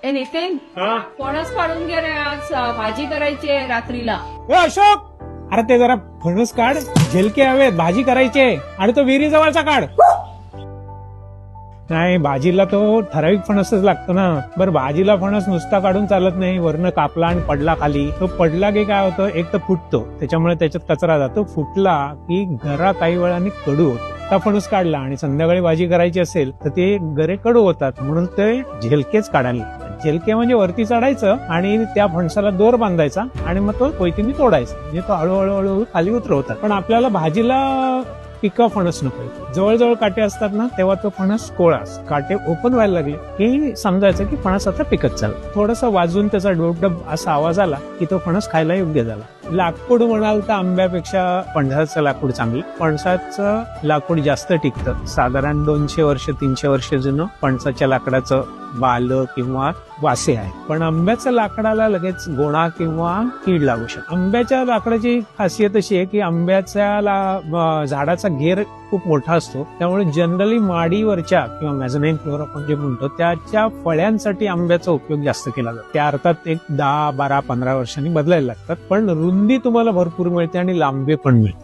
ए नितीन फणस काढून घे रे, आज भाजी करायची आहे रात्रीला. ए अशोक, अरे ते जरा फणस काढ, झेलके हवेत, भाजी करायचे आणि तो विहिरी जवळचा काढ. नाही, भाजीला तो ठराविक फणसच लागतो ना. बरं, भाजीला फणस नुसता काढून चालत नाही, वरनं कापला आणि पडला खाली. तो पडला की काय होतं, एक तर फुटतो, त्याच्यामुळे त्याच्यात कचरा जातो. फुटला की गरा काही वेळाने कडू होतो. आता फणस काढला आणि संध्याकाळी भाजी करायची असेल तर ते गरे कडू होतात, म्हणून ते झेलकेच काढायला लागतात. झेलके म्हणजे वरती चढायचं आणि त्या फणसाला दोर बांधायचा आणि मग तो कोयतीने तोडायचा, म्हणजे तो हळूहळू खाली उतरवतात. पण आपल्याला भाजीला पिका फणस नको. जवळजवळ काटे असतात ना, तेव्हा तो फणस कोळा. काटे ओपन व्हायला लागले की समजायचं की फणस आता पिकत चालला. थोडंसं वाजून त्याचा डोबडब असा आवाज आला की तो फणस खायला योग्य झाला. लाकूड म्हणाल तर आंब्यापेक्षा पणसाचं लाकूड चांगलं. पणसाचं लाकूड जास्त टिकतं, साधारण 200 वर्ष 300 वर्ष जुनं पणसाच्या लाकडाचं बाल किंवा वासे आहे. पण आंब्याच्या लाकडाला लगेच गोणा किंवा कीड लागू शकते. आंब्याच्या लाकडाची खासियत अशी आहे की आंब्याच्या झाडाचा घेर खूप मोठा असतो, त्यामुळे जनरली माडीवरच्या किंवा मेझोनाईन फ्लोर आपण जे म्हणतो त्याच्या फळ्यांसाठी आंब्याचा उपयोग जास्त केला जातो. त्या अर्थात एक 10, 12, 15 वर्षांनी बदलायला लागतात, पण रुंदी तुम्हाला भरपूर मिळते आणि लांबी पण मिळते.